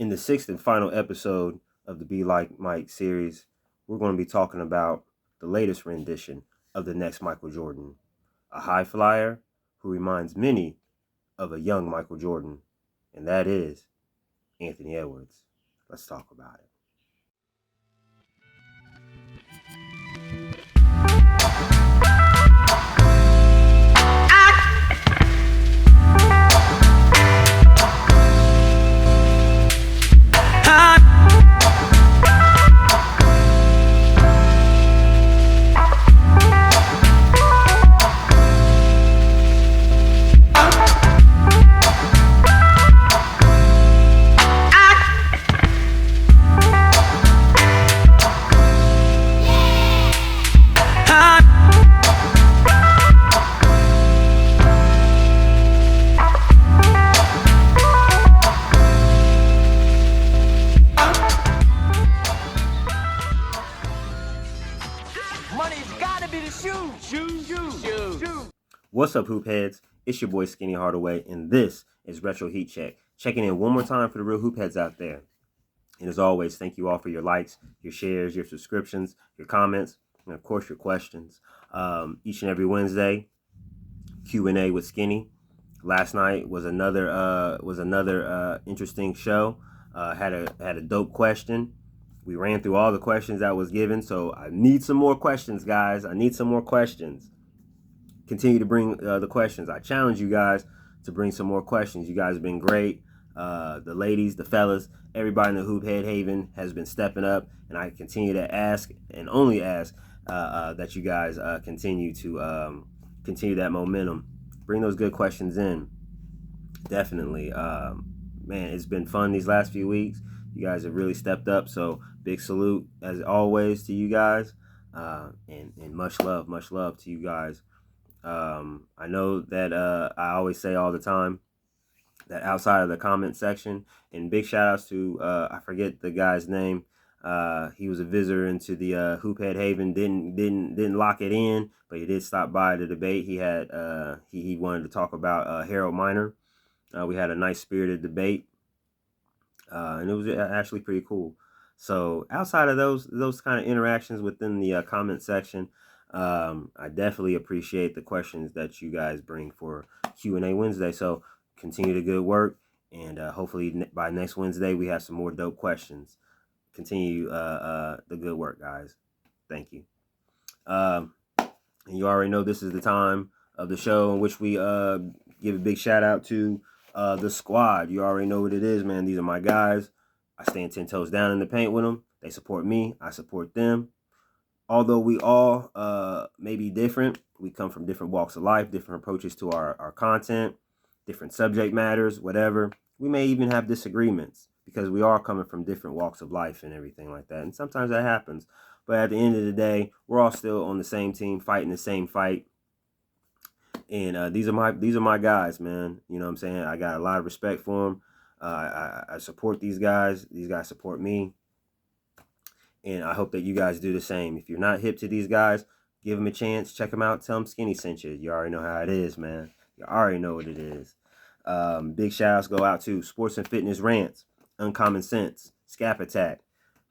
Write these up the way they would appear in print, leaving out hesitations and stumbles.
In the sixth and final episode of the Be Like Mike series, we're going to be talking about the latest rendition of the next Michael Jordan, a high flyer who reminds many of a young Michael Jordan, and that is Anthony Edwards. Let's talk about it. What's up, hoop heads? It's your boy Skinny Hardaway, and this is Retro Heat Check. Checking in one more time for the real hoop heads out there. And as always, thank you all for your likes, your shares, your subscriptions, your comments, and of course your questions. Each and every Wednesday, Q&A with Skinny. Last night was another interesting show. Had a dope question. We ran through all the questions that was given, so I need some more questions, guys. I need some more questions. Continue to bring the questions. I challenge you guys to bring some more questions. You guys have been great. The ladies, the fellas, everybody in the Hoop Head Haven has been stepping up, and I continue to ask and only ask that you guys continue that momentum. Bring those good questions in. Definitely. Man, it's been fun these last few weeks. You guys have really stepped up, so big salute as always to you guys, and much love to you guys. I know that I always say all the time that outside of the comment section, and big shout outs to I forget the guy's name. He was a visitor into the Hoophead Haven. Didn't lock it in, but he did stop by the debate. He had he wanted to talk about Harold Miner. We had a nice spirited debate, and it was actually pretty cool. So outside of those kind of interactions within the comment section, I definitely appreciate the questions that you guys bring for Q&A Wednesday. So continue the good work, and hopefully by next Wednesday we have some more dope questions. Continue the good work, guys. Thank you. And you already know this is the time of the show in which we give a big shout out to the squad. You already know what it is, man. These are my guys. I stand 10 toes down in the paint with them. They support me. I support them. Although we all may be different, we come from different walks of life, different approaches to our content, different subject matters, whatever. We may even have disagreements because we are coming from different walks of life and everything like that. And sometimes that happens. But at the end of the day, we're all still on the same team, fighting the same fight. And these are my guys, man. You know what I'm saying? I got a lot of respect for them. I support these guys. These guys support me. And I hope that you guys do the same. If you're not hip to these guys, give them a chance. Check them out. Tell them Skinny sent you. You already know how it is, man. You already know what it is. Big shout outs go out to Sports and Fitness Rants, Uncommon Sense, Scap Attack,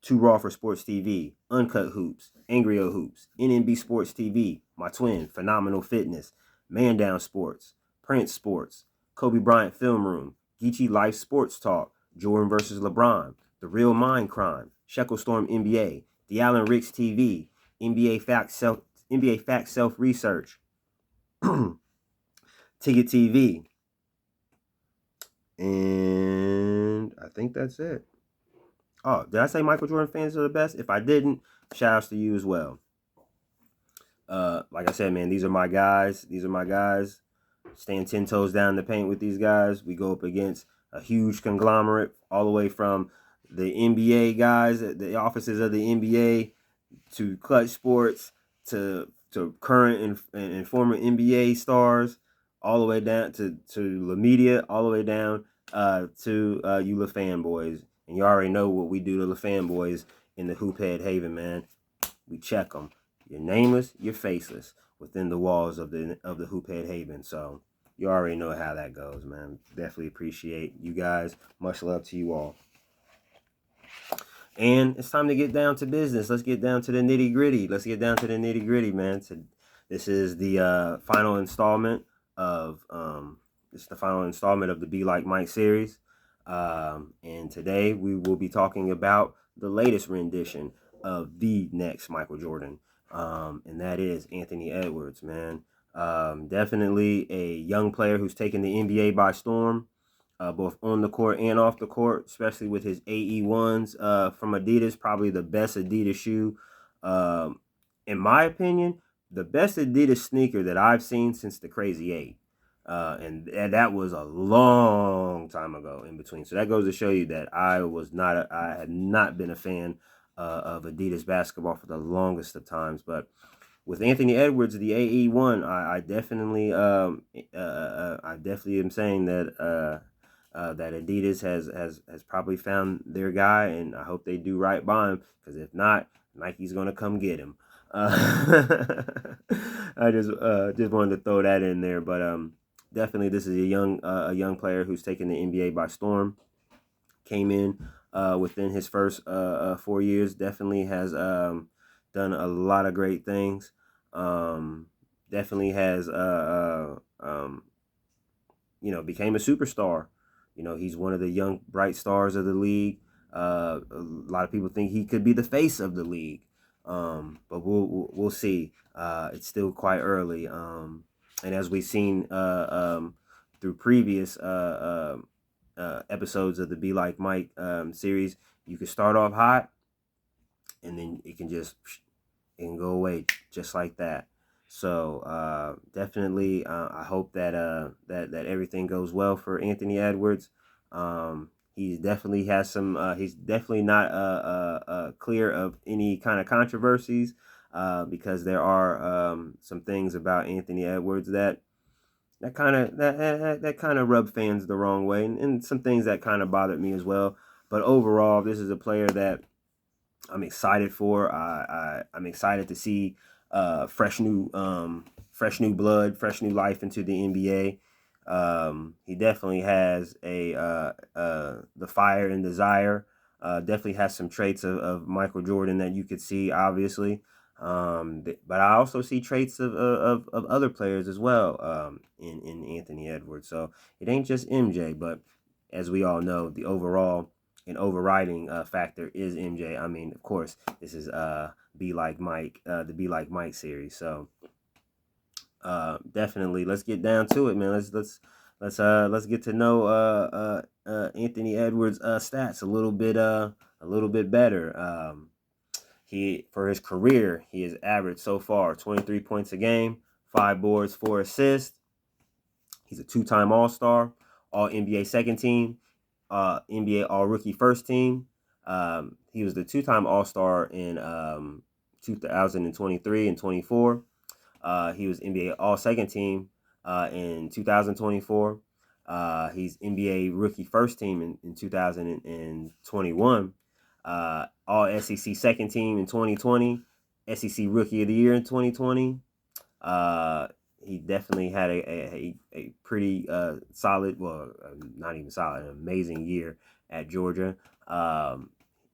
Too Raw for Sports TV, Uncut Hoops, Angry O Hoops, NNB Sports TV, my twin, Phenomenal Fitness, Man Down Sports, Prince Sports, Kobe Bryant Film Room, Geechee Life Sports Talk, Jordan versus LeBron, The Real Mind Crime, Shekel Storm NBA, The Allen Ricks TV, NBA Fact Self Research, Ticket TV, and I think that's it. Oh, did I say Michael Jordan fans are the best? If I didn't, shout outs to you as well. Like I said, man, these are my guys. Stand 10 toes down in the paint with these guys. We go up against a huge conglomerate all the way from the NBA guys, the offices of the NBA, to Clutch Sports, to current and former NBA stars, all the way down to La Media, all the way down to you La fanboys. And you already know what we do to the fanboys in the Hoophead Haven, man. We check them. You're nameless, you're faceless within the walls of the Hoophead Haven. So you already know how that goes, man. Definitely appreciate you guys. Much love to you all. And it's time to get down to business. Let's get down to the nitty gritty. Let's get down to the nitty gritty, man. This is the final installment of the Be Like Mike series. And today we will be talking about the latest rendition of the next Michael Jordan. And that is Anthony Edwards, man. Definitely a young player who's taken the NBA by storm. Both on the court and off the court, especially with his AE1s from Adidas, probably the best Adidas shoe. In my opinion, the best Adidas sneaker that I've seen since the Crazy 8. And that was a long time ago in between. So that goes to show you that I had not been a fan of Adidas basketball for the longest of times. But with Anthony Edwards, the AE1, I definitely am saying that that Adidas has probably found their guy, and I hope they do right by him, because if not, Nike's gonna come get him. I just wanted to throw that in there, but definitely this is a young player who's taken the NBA by storm. Came in within his first 4 years, definitely has done a lot of great things. Definitely has became a superstar. He's one of the young bright stars of the league. A lot of people think he could be the face of the league, but we'll see. It's still quite early, and as we've seen through previous episodes of the Be Like Mike series, you can start off hot, and then it can go away just like that. So definitely, I hope that that everything goes well for Anthony Edwards. He definitely has some. He's definitely not clear of any kind of controversies, because there are some things about Anthony Edwards that kind of rub fans the wrong way, and some things that kind of bothered me as well. But overall, this is a player that I'm excited for. I'm excited to see fresh new blood, fresh new life into the NBA. He definitely has the fire and desire. Definitely has some traits of Michael Jordan that you could see, obviously. But I also see traits of other players as well in Anthony Edwards. So it ain't just MJ, but as we all know, the overall and overriding factor is MJ. I mean, of course, this is Be Like Mike, the Be Like Mike series. So definitely, let's get down to it, man. Let's get to know Anthony Edwards' stats a little bit better. For his career, he has averaged so far 23 points a game, 5 boards, 4 assists. He's a 2-time All-Star, All-NBA second team, NBA All-Rookie first team. He was the 2-time All-Star in 2023 and 24. He was NBA All-Second Team in 2024. He's NBA Rookie First Team in 2021. All SEC Second Team in 2020. SEC Rookie of the Year in 2020. He definitely had a pretty solid, well, not even solid, an amazing year at Georgia.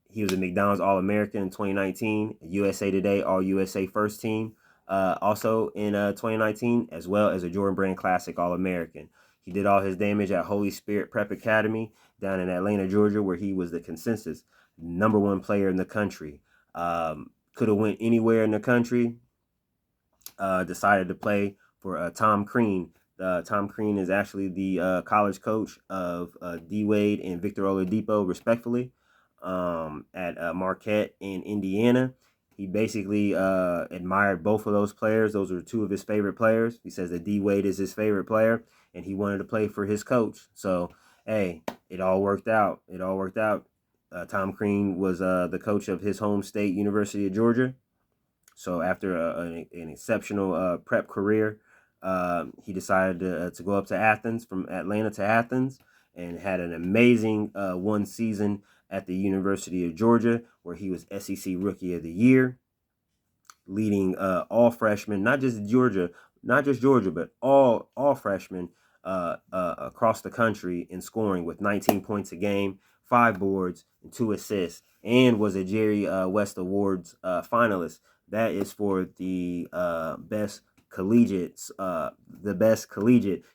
He was a McDonald's All-American in 2019, USA Today All-USA First Team, also in 2019, as well as a Jordan Brand Classic All-American. He did all his damage at Holy Spirit Prep Academy down in Atlanta, Georgia, where he was the consensus #1 player in the country. Could have went anywhere in the country. Decided to play for Tom Crean. Tom Crean is actually the college coach of D Wade and Victor Oladipo, respectfully, at Marquette in Indiana. He basically admired both of those players. Those are 2 of his favorite players. He says that D Wade is his favorite player, and he wanted to play for his coach. So, hey, it all worked out. Tom Crean was the coach of his home state, University of Georgia. So after an exceptional prep career, he decided to go up to Athens, from Atlanta to Athens, and had an amazing 1 season at the University of Georgia, where he was SEC Rookie of the Year, leading all freshmen, not just Georgia, but all freshmen across the country in scoring, with 19 points a game, 5 boards, and 2 assists, and was a Jerry West Awards finalist. That is for the best collegiate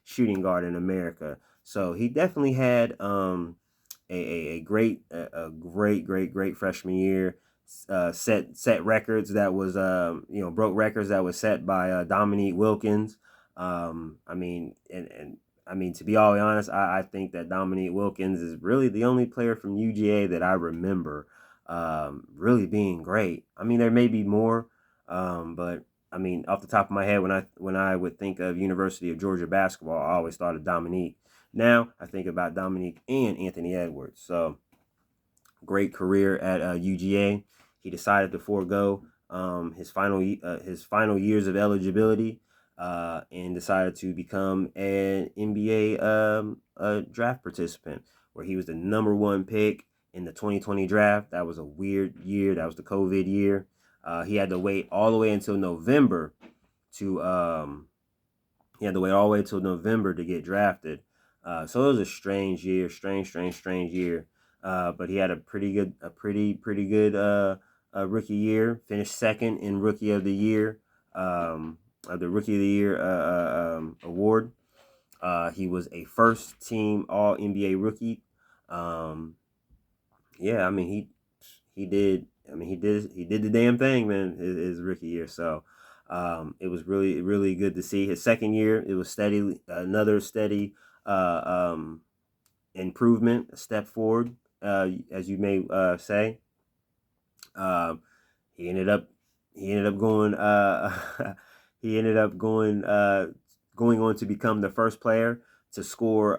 shooting guard in America. So he definitely had a great freshman year. Set records that was broke records that was set by Dominique Wilkins. I mean, and I mean, to be all honest, I think that Dominique Wilkins is really the only player from UGA that I remember really being great. I mean, there may be more, but I mean, off the top of my head, when I would think of University of Georgia basketball, I always thought of Dominique. Now I think about Dominique and Anthony Edwards. So great career at UGA. He decided to forego his final years of eligibility and decided to become an NBA draft participant, where he was the number one pick in the 2020 draft. That was a weird year. That was the COVID year. He had to wait all the way until November to get drafted. So it was a strange year, strange year. But he had a pretty good rookie year. Finished second in Rookie of the Year, the Rookie of the Year award. He was a first team All NBA rookie. Yeah, I mean he did. I mean he did the damn thing, man. His rookie year. So it was really good to see. His second year, it was another steady improvement, a step forward, as you may say. He ended up going going on to become the first player to score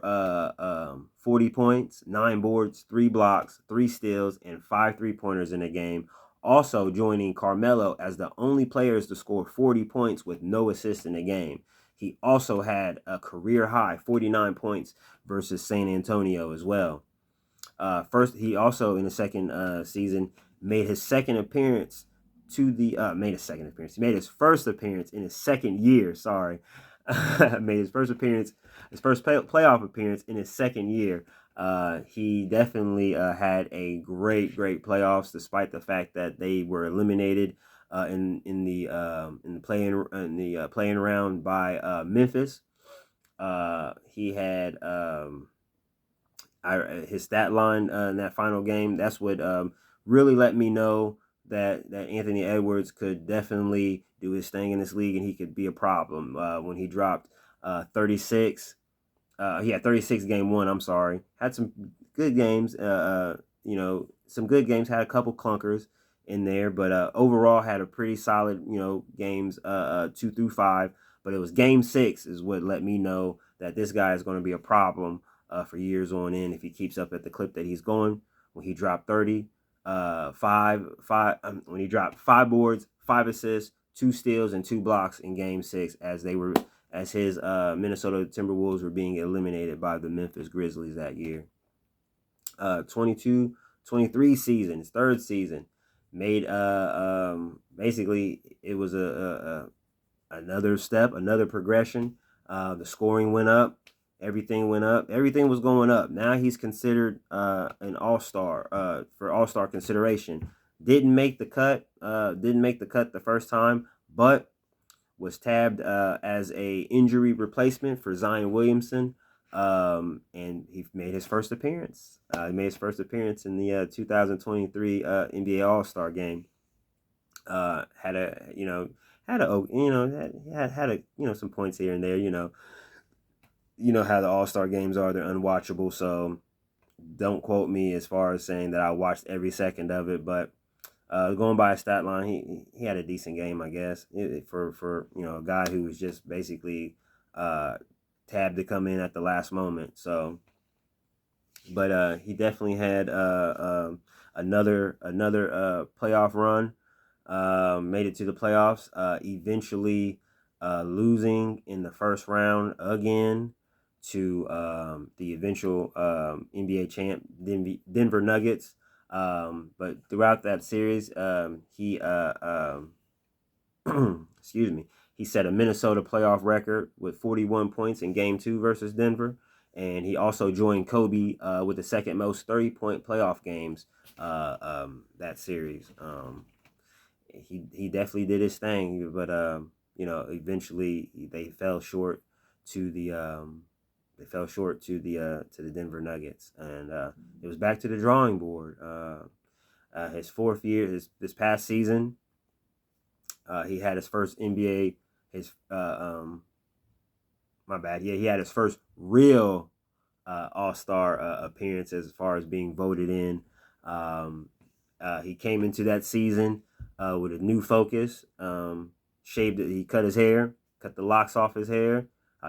40 points, 9 boards, 3 blocks, 3 steals, and 5 3-pointers in a game. Also joining Carmelo as the only players to score 40 points with no assists in a game. He also had a career high 49 points versus San Antonio as well. He also in the second season made his second appearance He made his first appearance in his second year. Sorry, made his first playoff appearance in his second year. He definitely had a great playoffs, despite the fact that they were eliminated in the playing round by Memphis. He had his stat line in that final game. That's what really let me know that Anthony Edwards could definitely do his thing in this league, and he could be a problem. When he dropped 36, he had 36 game one. I'm sorry, had some good games. Some good games. Had a couple clunkers in there, but overall had a pretty solid games 2 through 5. But it was game 6 is what let me know that this guy is going to be a problem for years on end if he keeps up at the clip that he's going. When he dropped 30, when he dropped 5 boards, 5 assists, 2 steals, and 2 blocks in game 6 as his Minnesota Timberwolves were being eliminated by the Memphis Grizzlies that year. 22-23 season, his third season, made basically it was another step, another progression. The scoring went up. Everything went up. Everything was going up. Now he's considered an all-star for all-star consideration. Didn't make the cut the first time, but was tabbed as a injury replacement for Zion Williamson. And he made his first appearance. He made his first appearance in the 2023 NBA All-Star game. Had some points here and there. You know how the All-Star games are; they're unwatchable. So don't quote me as far as saying that I watched every second of it. But going by a stat line, he had a decent game, I guess, for a guy who was just basically tabbed to come in at the last moment. So, but he definitely had another playoff run. Made it to the playoffs. Eventually losing in the first round again to the eventual NBA champ Denver Nuggets. But throughout that series, he excuse me, he set a Minnesota playoff record with 41 points in Game 2 versus Denver. And he also joined Kobe with the second most 30-point playoff games that series. He definitely did his thing, but eventually they fell short to the Denver Nuggets, and it was back to the drawing board. His fourth year, this past season, he had his first NBA. His my bad. Yeah, he had his first real All Star appearance as far as being voted in. He came into that season with a new focus. Shaved it. He cut his hair, cut the locks off his hair.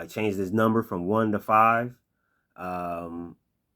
Changed his number from 1 to 5.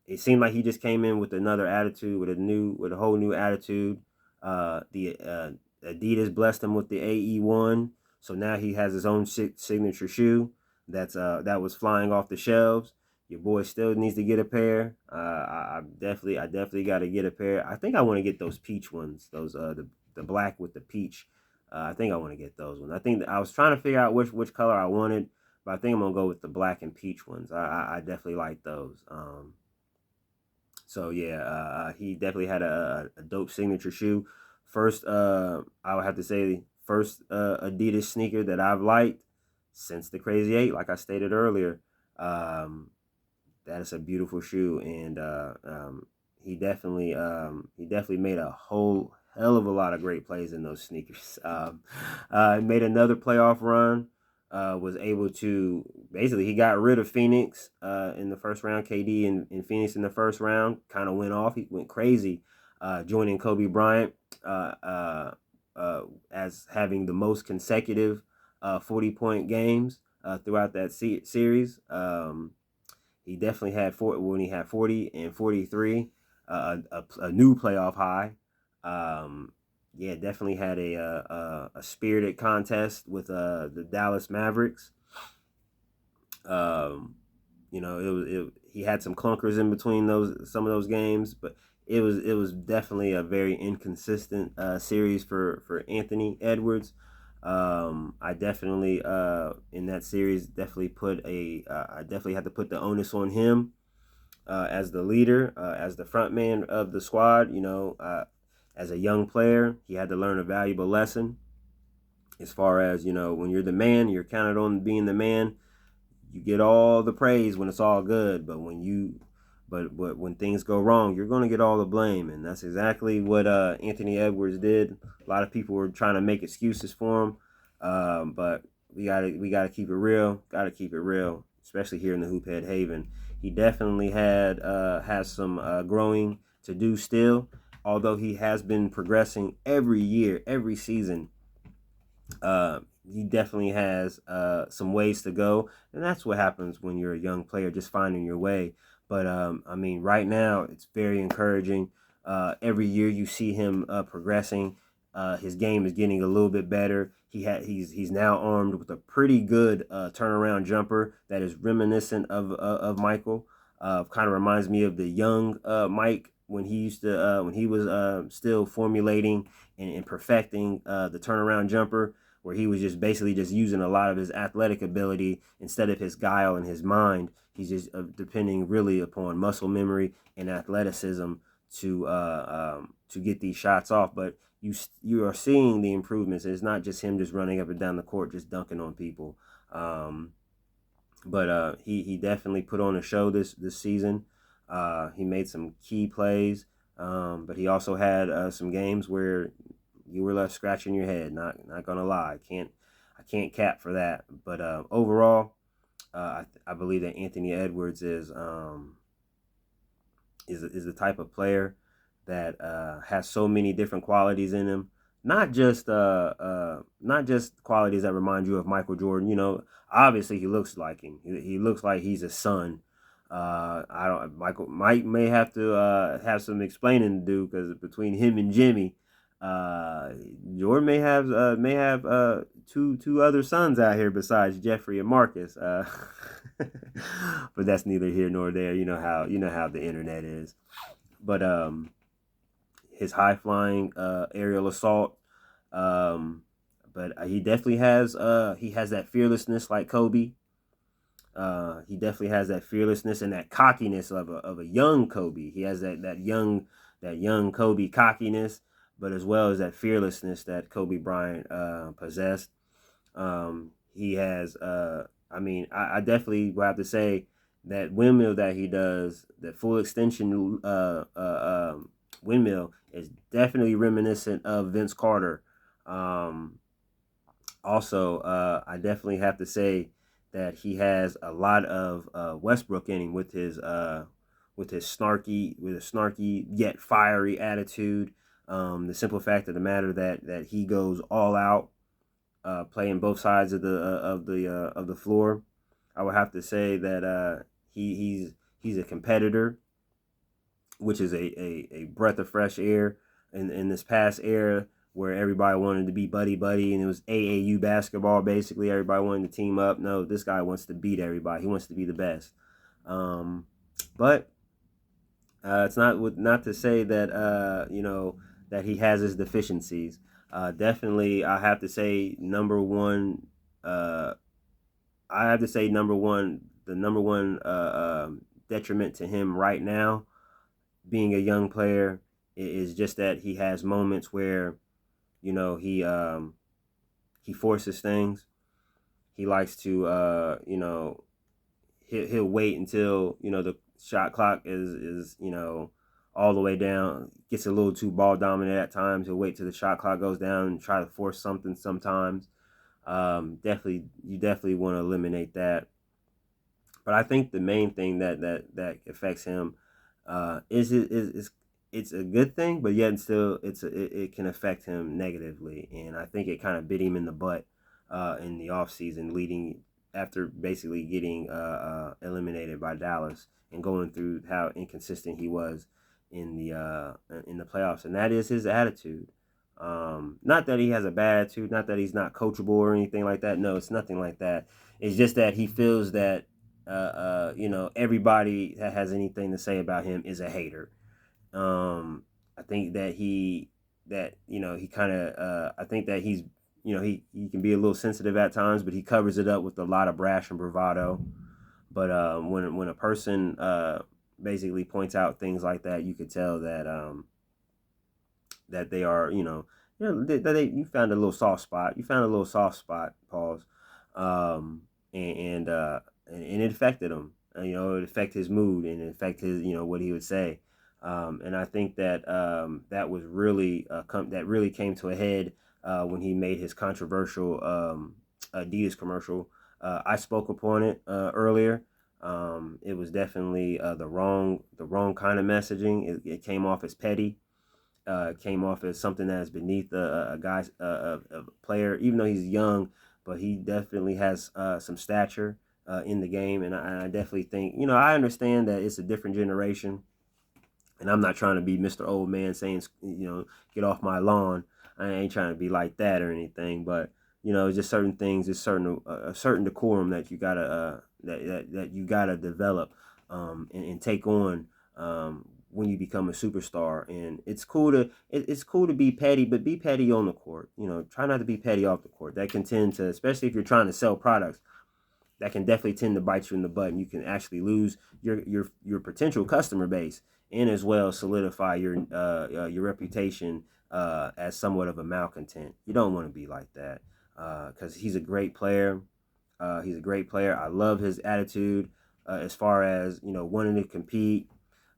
It seemed like he just came in with another attitude, with a whole new attitude. The Adidas blessed him with the AE1, so now he has his own signature shoe that was flying off the shelves. Your boy still needs to get a pair. I definitely got to get a pair. I think I want to get those peach ones, those the black with the peach. I think I want to get those ones. I think I was trying to figure out which color I wanted, but I think I'm gonna go with the black and peach ones. I definitely like those. So yeah, he definitely had a dope signature shoe. First, I would have to say first Adidas sneaker that I've liked since the Crazy 8. Like I stated earlier, that is a beautiful shoe, and he definitely made a whole hell of a lot of great plays in those sneakers. Made another playoff run. Was able to basically he got rid of Phoenix in the first round. KD in Phoenix in the first round kind of went off. He went crazy, joining Kobe Bryant as having the most consecutive 40-point games throughout that series. He definitely had when he had 40 and 43, a new playoff high. Yeah, definitely had a spirited contest with the Dallas Mavericks. He had some clunkers in between some of those games, but it was definitely a very inconsistent series for Anthony Edwards. I definitely in that series I definitely had to put the onus on him as the leader, as the front man of the squad. As a young player, he had to learn a valuable lesson as far as, when you're the man, you're counted on being the man. You get all the praise when it's all good, but when things go wrong, you're going to get all the blame, and that's exactly what Anthony Edwards did. A lot of people were trying to make excuses for him, but we gotta keep it real. Gotta keep it real, especially here in the Hoophead Haven. He definitely has some growing to do still. Although he has been progressing every year, every season, he definitely has some ways to go, and that's what happens when you're a young player, just finding your way. But right now it's very encouraging. Every year you see him progressing. His game is getting a little bit better. He's now armed with a pretty good turnaround jumper that is reminiscent of Michael. Kind of reminds me of the young Mike when he was still formulating and perfecting the turnaround jumper, where he was just basically just using a lot of his athletic ability instead of his guile and his mind. He's just depending really upon muscle memory and athleticism to get these shots off. But you are seeing the improvements. It's not just him just running up and down the court just dunking on people. But he definitely put on a show this season. He made some key plays, but he also had some games where you were left scratching your head. Not gonna lie, I can't cap for that. But overall, I believe that Anthony Edwards is the type of player that has so many different qualities in him. Not just qualities that remind you of Michael Jordan. Obviously he looks like him. He looks like he's a son. Mike may have to have some explaining to do, because between him and Jimmy, Jordan may have two other sons out here besides Jeffrey and Marcus. But that's neither here nor there. You know how the internet is. But his high flying aerial assault, but he definitely has that fearlessness like Kobe. He definitely has that fearlessness and that cockiness of a young Kobe. He has that young that young Kobe cockiness, but as well as that fearlessness that Kobe Bryant possessed. He has, I definitely will have to say that windmill that he does, that full extension windmill, is definitely reminiscent of Vince Carter. Um, Also, I definitely have to say that he has a lot of Westbrook in him with his snarky yet fiery attitude. The simple fact of the matter that he goes all out, playing both sides of the floor. I would have to say that he's a competitor, which is a breath of fresh air in this past era where everybody wanted to be buddy buddy and it was AAU basketball basically. Everybody wanted to team up. No, this guy wants to beat everybody. He wants to be the best. But it's not to say that that he has his deficiencies. Definitely, I have to say number one. I have to say number one. The number one detriment to him right now, being a young player, is just that he has moments where he forces things. He likes to he'll wait until the shot clock is all the way down. Gets a little too ball dominant at times. He'll wait till the shot clock goes down and try to force something sometimes. You definitely want to eliminate that. But I think the main thing that affects him is it's a good thing, but yet still it can affect him negatively, and I think it kind of bit him in the butt in the offseason, leading after basically getting eliminated by Dallas and going through how inconsistent he was in the playoffs, and that is his attitude. Not that he has a bad attitude, not that he's not coachable or anything like that. No, it's nothing like that. It's just that he feels that everybody that has anything to say about him is a hater. I think that he kind of I think that he can be a little sensitive at times, but he covers it up with a lot of brash and bravado. But when a person basically points out things like that, you could tell that they are you found a little soft spot. You found a little soft spot. Pause. And it affected him. It affected his mood and it affected his what he would say. And I think that that was really that really came to a head when he made his controversial Adidas commercial. I spoke upon it earlier. It was definitely the wrong kind of messaging. It came off as petty. Came off as something that is beneath a guy's a player, even though he's young, but he definitely has some stature in the game, and I definitely think I understand that it's a different generation, and I'm not trying to be Mr. Old Man saying get off my lawn. I ain't trying to be like that or anything, but just certain things, it's a certain decorum that you gotta that you gotta develop and take on when you become a superstar. And it's cool to be petty, but be petty on the court. Try not to be petty off the court. That can tend to, especially if you're trying to sell products, that can definitely tend to bite you in the butt, and you can actually lose your potential customer base, and as well solidify your reputation as somewhat of a malcontent. You don't want to be like that because he's a great player. He's a great player. I love his attitude as far as wanting to compete,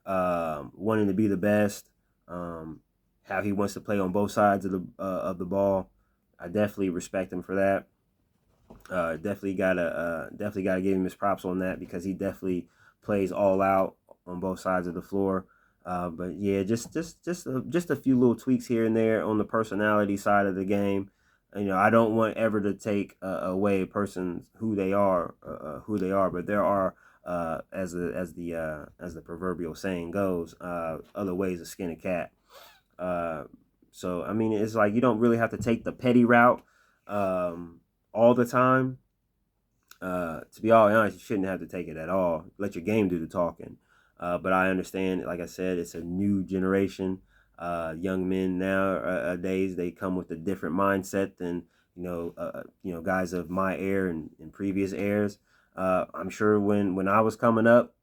wanting to be the best, how he wants to play on both sides of the ball. I definitely respect him for that. Definitely gotta give him his props on that because he definitely plays all out on both sides of the floor. But yeah, just a few little tweaks here and there on the personality side of the game. I don't want ever to take away a person's who they are, but there are as the proverbial saying goes, other ways to skin a cat. So I mean, it's like you don't really have to take the petty route all the time. To be all honest, you shouldn't have to take it at all. Let your game do the talking. But I understand, like I said, it's a new generation. Young men nowadays, they come with a different mindset than guys of my era and previous eras. I'm sure when I was coming up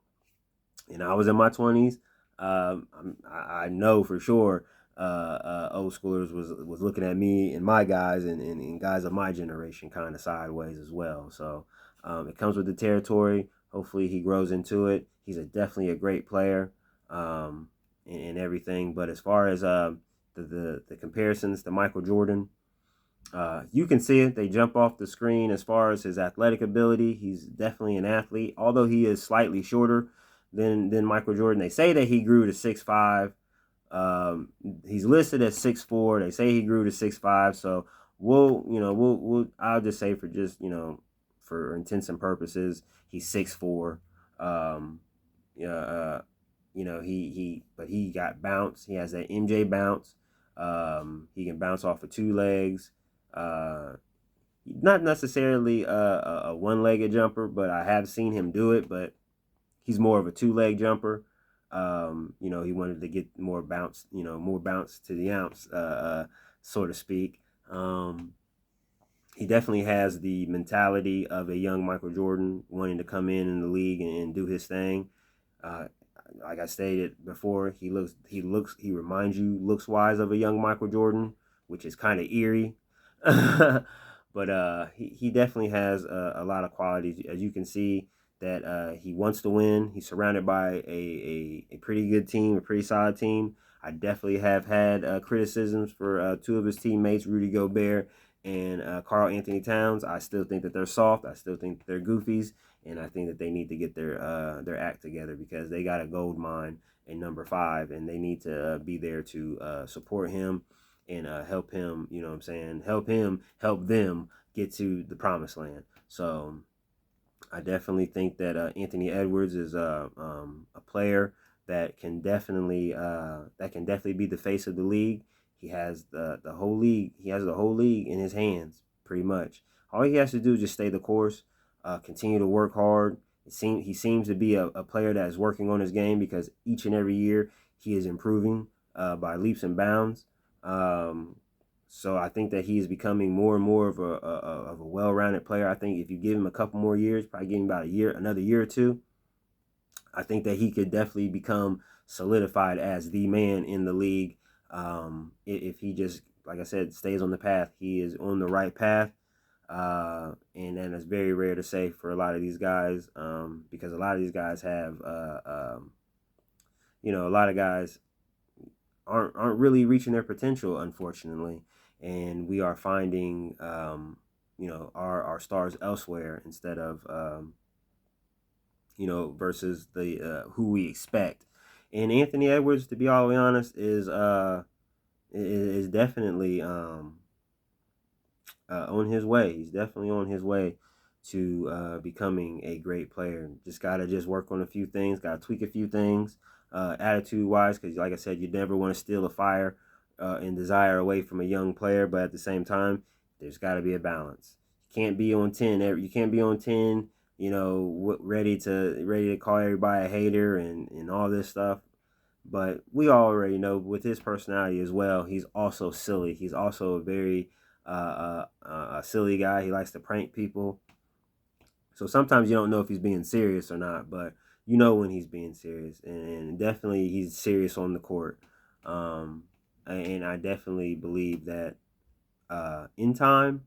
and I was in my 20s, I know for sure old schoolers was looking at me and my guys and guys of my generation kind of sideways as well. So it comes with the territory. Hopefully he grows into it. He's definitely a great player and everything. But as far as the comparisons to Michael Jordan, you can see it. They jump off the screen as far as his athletic ability. He's definitely an athlete, although he is slightly shorter than Michael Jordan. They say that he grew to 6'5". He's listed as 6'4". They say he grew to 6'5". So I'll just say for just for intents and purposes, he's 6'4". Yeah, but he got bounce. He has that MJ bounce. He can bounce off of two legs. Not necessarily a one-legged jumper, but I have seen him do it. But he's more of a two-leg jumper. He wanted to get more bounce, more bounce to the ounce, so to speak. He definitely has the mentality of a young Michael Jordan, wanting to come in the league and do his thing. Like I stated before, he reminds you looks wise of a young Michael Jordan, which is kind of eerie. But he definitely has a lot of qualities. As you can see, that he wants to win. He's surrounded by a pretty good team, a pretty solid team. I definitely have had criticisms for two of his teammates, Rudy Gobert and Karl Anthony Towns. I still think that they're soft. I still think that they're goofies, and I think that they need to get their act together because they got a gold mine in number 5, and they need to be there to support him and help him. You know what I'm saying? Help them get to the promised land. So I definitely think that Anthony Edwards is a player that can definitely be the face of the league. He has the whole league. He has the whole league in his hands, pretty much. All he has to do is just stay the course, continue to work hard. He seems to be a player that is working on his game because each and every year he is improving by leaps and bounds. So I think that he is becoming more and more of a well-rounded player. I think if you give him a couple more years, probably give him about another year or two, I think that he could definitely become solidified as the man in the league. If he just, like I said, stays on the path, he is on the right path. And then it's very rare to say for a lot of these guys, because a lot of these guys have, a lot of guys aren't really reaching their potential, unfortunately, and we are finding, our stars elsewhere instead of, versus the who we expect. And Anthony Edwards, to be all the way honest, is definitely on his way. He's definitely on his way to becoming a great player. Just gotta work on a few things. Gotta tweak a few things, attitude wise, because like I said, you never want to steal a fire and desire away from a young player. But at the same time, there's got to be a balance. You can't be on 10. You can't be on 10. Ready to call everybody a hater and all this stuff. But we already know with his personality as well, he's also silly. He's also a very a silly guy. He likes to prank people. So sometimes you don't know if he's being serious or not, but you know when he's being serious. And definitely he's serious on the court. And I definitely believe that in time,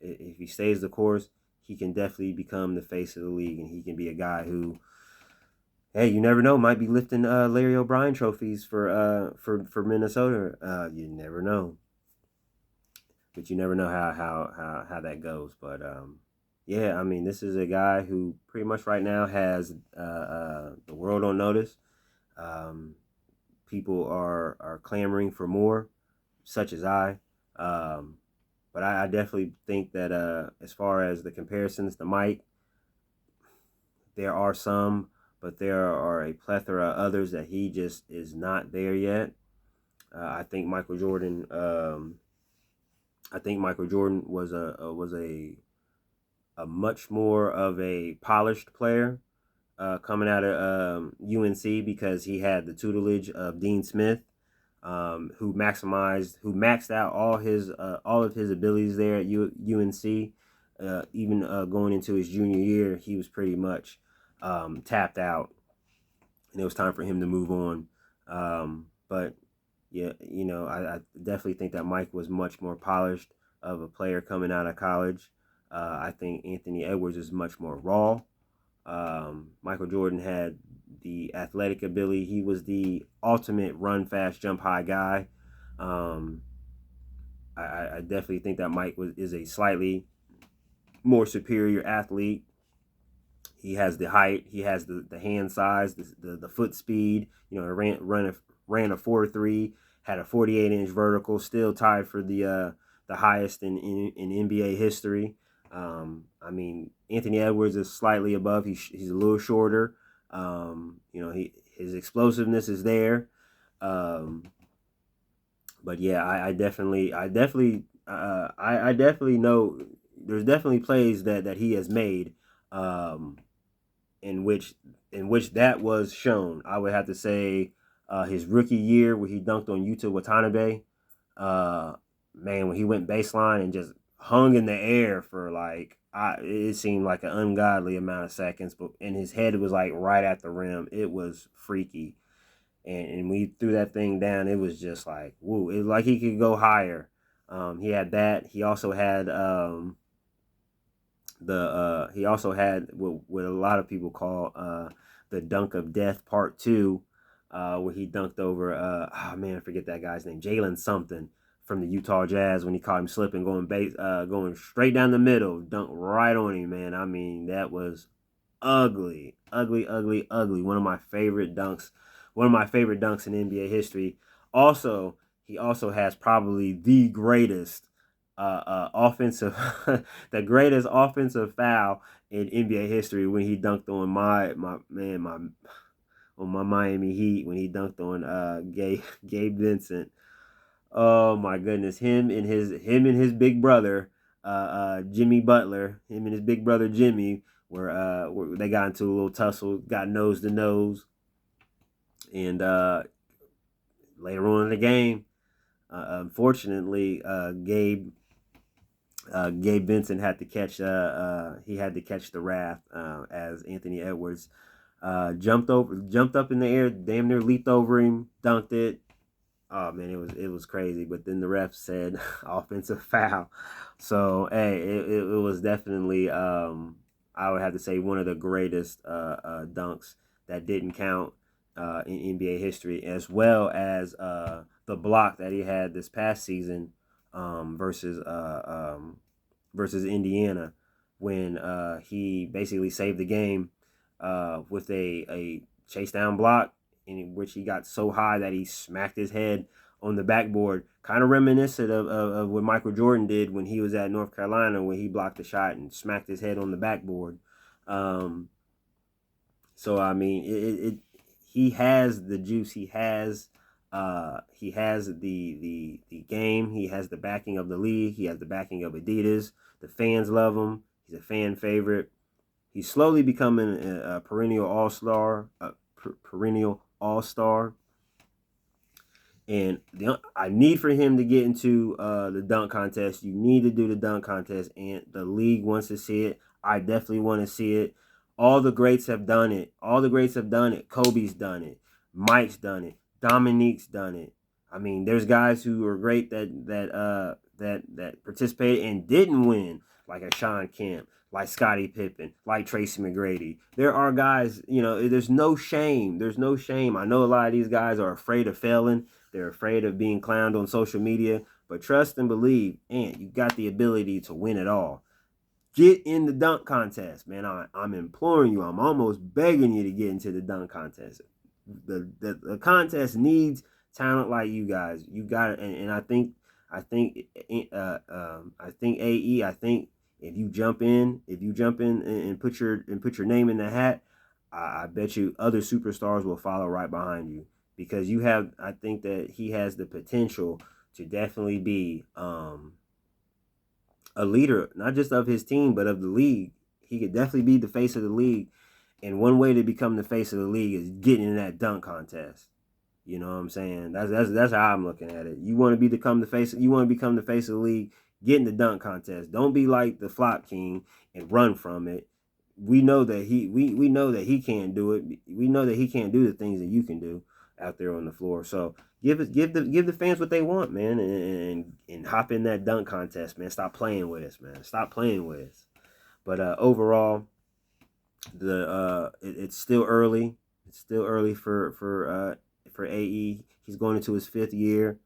if he stays the course, he can definitely become the face of the league, and he can be a guy who, hey, you never know, might be lifting Larry O'Brien trophies for Minnesota. You never know, but you never know how that goes. But yeah, I mean, this is a guy who pretty much right now has the world on notice. People are clamoring for more, such as I. But I definitely think that as far as the comparisons to Mike, there are some, but there are a plethora of others that he just is not there yet. I think Michael Jordan. Was a much more of a polished player coming out of UNC because he had the tutelage of Dean Smith, who maxed out all of his abilities there at UNC. Even going into his junior year, he was pretty much tapped out. and it was time for him to move on. But yeah, I definitely think that Mike was much more polished of a player coming out of college. I think Anthony Edwards is much more raw. Michael Jordan had the athletic ability. He was the ultimate run fast, jump high guy. Um, I definitely think that Mike is a slightly more superior athlete. He has the height, he has the hand size, the foot speed. Ran a 4.3, had a 48-inch vertical, still tied for the highest in NBA history. I mean, Anthony Edwards is slightly above. He's a little shorter. His explosiveness is there. Um, but yeah, I definitely know there's definitely plays that he has made, um, in which that was shown. I would have to say his rookie year where he dunked on Yuta Watanabe. Uh, Man, when he went baseline and just hung in the air for it seemed like an ungodly amount of seconds, but and his head was like right at the rim. It was freaky. And when he threw that thing down, it was just like, woo. It was like he could go higher. He had that. He also had he also had what a lot of people call the dunk of death part two, where he dunked over oh man, I forget that guy's name, Jalen something from the Utah Jazz, when he caught him slipping, going straight down the middle, dunked right on him, man. I mean, that was ugly, ugly, ugly, ugly. One of my favorite dunks in NBA history. Also, he also has probably the greatest offensive, the greatest offensive foul in NBA history when he dunked on my Miami Heat, when he dunked on Gabe Vincent. Oh my goodness, him and his big brother, Jimmy Butler, him and his big brother Jimmy were they got into a little tussle, got nose to nose, and later on in the game, unfortunately, Gabe Vincent had to catch he had to catch the wrath as Anthony Edwards jumped up in the air, damn near leaped over him, dunked it. Oh man, it was crazy. But then the ref said offensive foul. So hey, it was definitely I would have to say one of the greatest dunks that didn't count in NBA history, as well as the block that he had this past season versus Indiana, when he basically saved the game with a chase down block, in which he got so high that he smacked his head on the backboard, kind of reminiscent of what Michael Jordan did when he was at North Carolina, when he blocked the shot and smacked his head on the backboard. So I mean, he has the juice. He has the game. He has the backing of the league. He has the backing of Adidas. The fans love him. He's a fan favorite. He's slowly becoming a perennial all-star. Perennial all-star. And I need for him to get into the dunk contest. You need to do the dunk contest, and the league wants to see it. I definitely want to see it. All the greats have done it. Kobe's done it. Mike's done it. Dominique's done it. I mean, there's guys who are great that participated and didn't win, like a Shawn Kemp, like Scottie Pippen, like Tracy McGrady. There are guys, there's no shame. There's no shame. I know a lot of these guys are afraid of failing. They're afraid of being clowned on social media. But trust and believe, and you got the ability to win it all. Get in the dunk contest, man. I'm imploring you. I'm almost begging you to get into the dunk contest. The contest needs talent like you guys. You got it, and I think AE. I think if you jump in and put your name in the hat, I bet you other superstars will follow right behind you, because I think that he has the potential to definitely be a leader, not just of his team, but of the league. He could definitely be the face of the league. And one way to become the face of the league is getting in that dunk contest. You know what I'm saying? That's how I'm looking at it. You want to become the face of the league, get in the dunk contest. Don't be like the flop king and run from it. we know that we know that he can't do it. We know that he can't do the things that you can do out there on the floor. So give the fans what they want, man, and hop in that dunk contest, man. Stop playing with us, man. Stop playing with us. But overall, it's still early. It's still early for AE. He's going into his 5th year.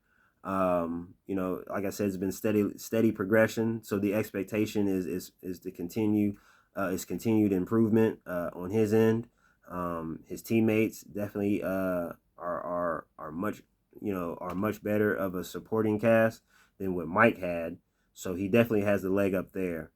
Like I said, it's been steady progression. So the expectation is to continue, is continued improvement on his end. His teammates definitely are much better of a supporting cast than what Mike had. So he definitely has the leg up there.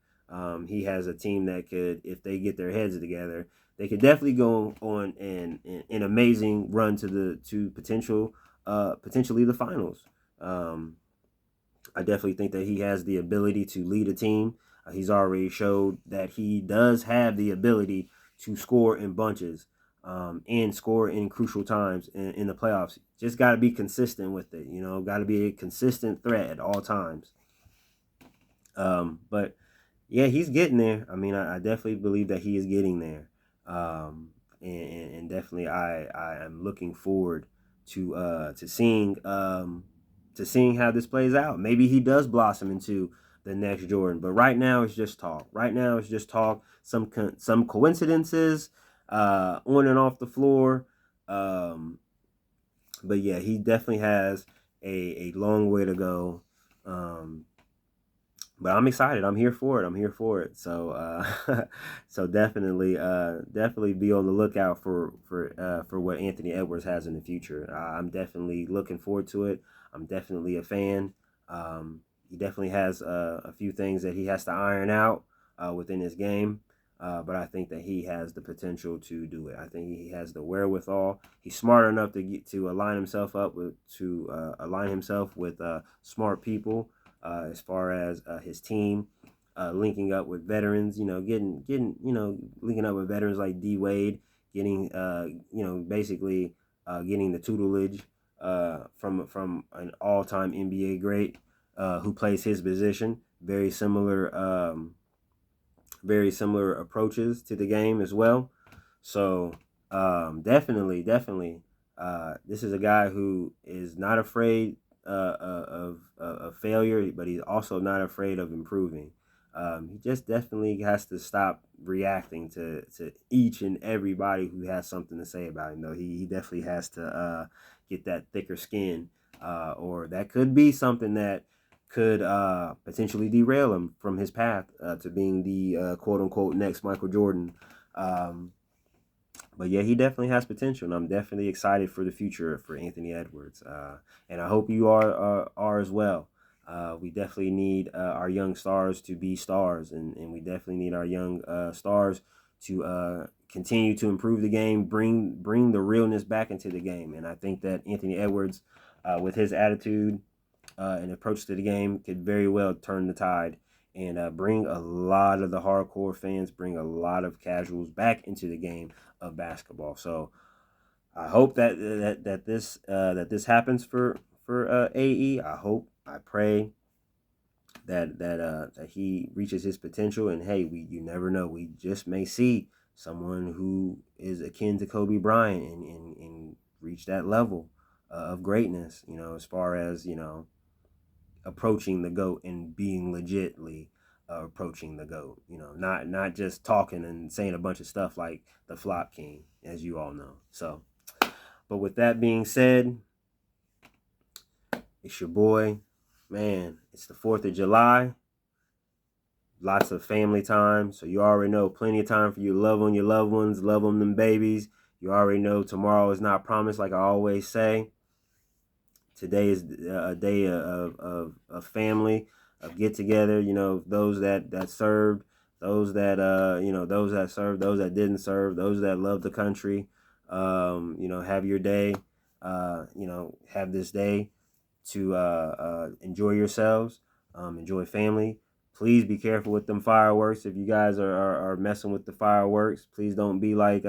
He has a team that could, if they get their heads together, they could definitely go on an amazing run to potentially the finals. I definitely think that he has the ability to lead a team. He's already showed that he does have the ability to score in bunches and score in crucial times in the playoffs. Just got to be consistent with it. Got to be a consistent threat at all times. But yeah, he's getting there. I mean, I definitely believe that he is getting there. And definitely I am looking forward to seeing how this plays out. Maybe he does blossom into the next Jordan, but right now it's just talk. Right now it's just talk. Some coincidences on and off the floor. But yeah, he definitely has a long way to go. But I'm excited. I'm here for it. So so definitely be on the lookout for what Anthony Edwards has in the future. I'm definitely looking forward to it. I'm definitely a fan. He definitely has a few things that he has to iron out within his game. But I think that he has the potential to do it. I think he has the wherewithal. He's smart enough to align himself with smart people. As far as his team, linking up with veterans, linking up with veterans like D Wade, getting basically getting the tutelage from an all-time NBA great who plays his position. Very similar approaches to the game as well. So definitely, this is a guy who is not afraid of failure, but he's also not afraid of improving. He just definitely has to stop reacting to each and everybody who has something to say about him. Though he definitely has to get that thicker skin, or that could be something that could potentially derail him from his path to being the quote unquote next Michael Jordan. But yeah, he definitely has potential, and I'm definitely excited for the future for Anthony Edwards. And I hope you are as well. We definitely need our young stars to be stars, and we definitely need our young stars to continue to improve the game, bring the realness back into the game. And I think that Anthony Edwards, with his attitude and approach to the game, could very well turn the tide and bring a lot of the hardcore fans, bring a lot of casuals back into the game of basketball. So I hope that this happens for AE. I pray that he reaches his potential. And hey, you never know. We just may see someone who is akin to Kobe Bryant and reach that level of greatness. As far as approaching the GOAT and being legitly approaching the GOAT. Not just talking and saying a bunch of stuff like the Flop King, as you all know. So, but with that being said, it's your boy. Man, it's the 4th of July. Lots of family time. So you already know, plenty of time for you to love on your loved ones, love on them babies. You already know tomorrow is not promised, like I always say. Today is a day of family, of get together. Those that served, those that those that served, those that didn't serve, those that love the country. Have your day. Have this day to enjoy yourselves, enjoy family. Please be careful with them fireworks. If you guys are messing with the fireworks, please don't be like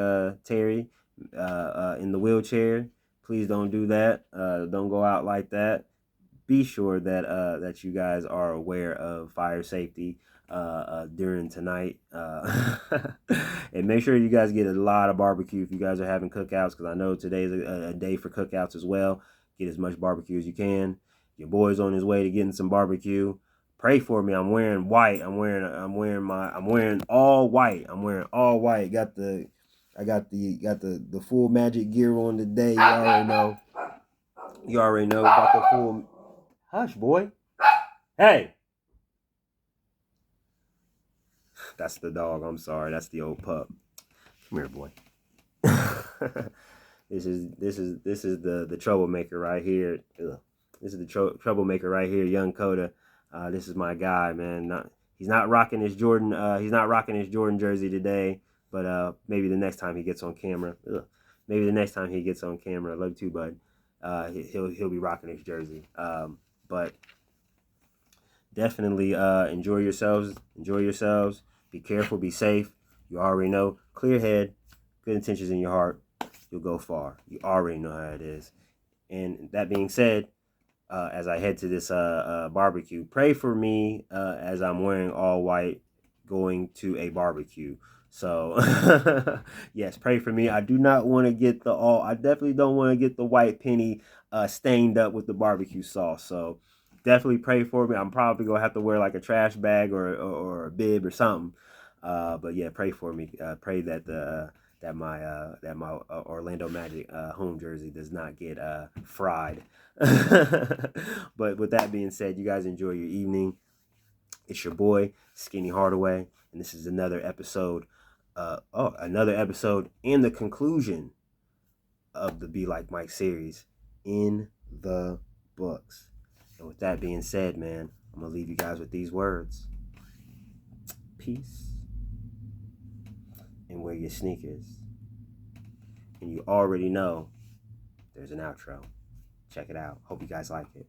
Terry in the wheelchair. Please don't do that. Don't go out like that. be sure that that you guys are aware of fire safety during tonight, and make sure you guys get a lot of barbecue if you guys are having cookouts, because I know today's a day for cookouts as well. Get as much barbecue as you can. Your boy's on his way to getting some barbecue. Pray for me. I'm wearing white. I'm wearing all white. I'm wearing all white. Got the full magic gear on today. You already know. You already know about the full. Hush, boy. Hey. That's the dog. I'm sorry. That's the old pup. Come here, boy. This is the troublemaker right here. Ugh. This is the troublemaker right here, young Coda. This is my guy, man. He's not rocking his Jordan. He's not rocking his Jordan jersey today, but maybe the next time he gets on camera. Ugh. Maybe the next time he gets on camera. Love you too, bud. He'll be rocking his jersey. But definitely enjoy yourselves. Enjoy yourselves. Be careful. Be safe. You already know. Clear head. Good intentions in your heart. You'll go far. You already know how it is. And that being said, as I head to this barbecue, pray for me as I'm wearing all white going to a barbecue. So yes, pray for me. I do not want to get I definitely don't want to get the white penny stained up with the barbecue sauce. So definitely pray for me. I'm probably gonna have to wear like a trash bag or a bib or something. But yeah, pray for me. Pray that my Orlando Magic home jersey does not get fried. But with that being said, you guys enjoy your evening. It's your boy Skinny Hardaway, and this is another episode. Another episode in the conclusion of the Be Like Mike series in the books. And with that being said, man, I'm gonna leave you guys with these words: peace, and wear your sneakers. And you already know there's an outro. Check it out. Hope you guys like it.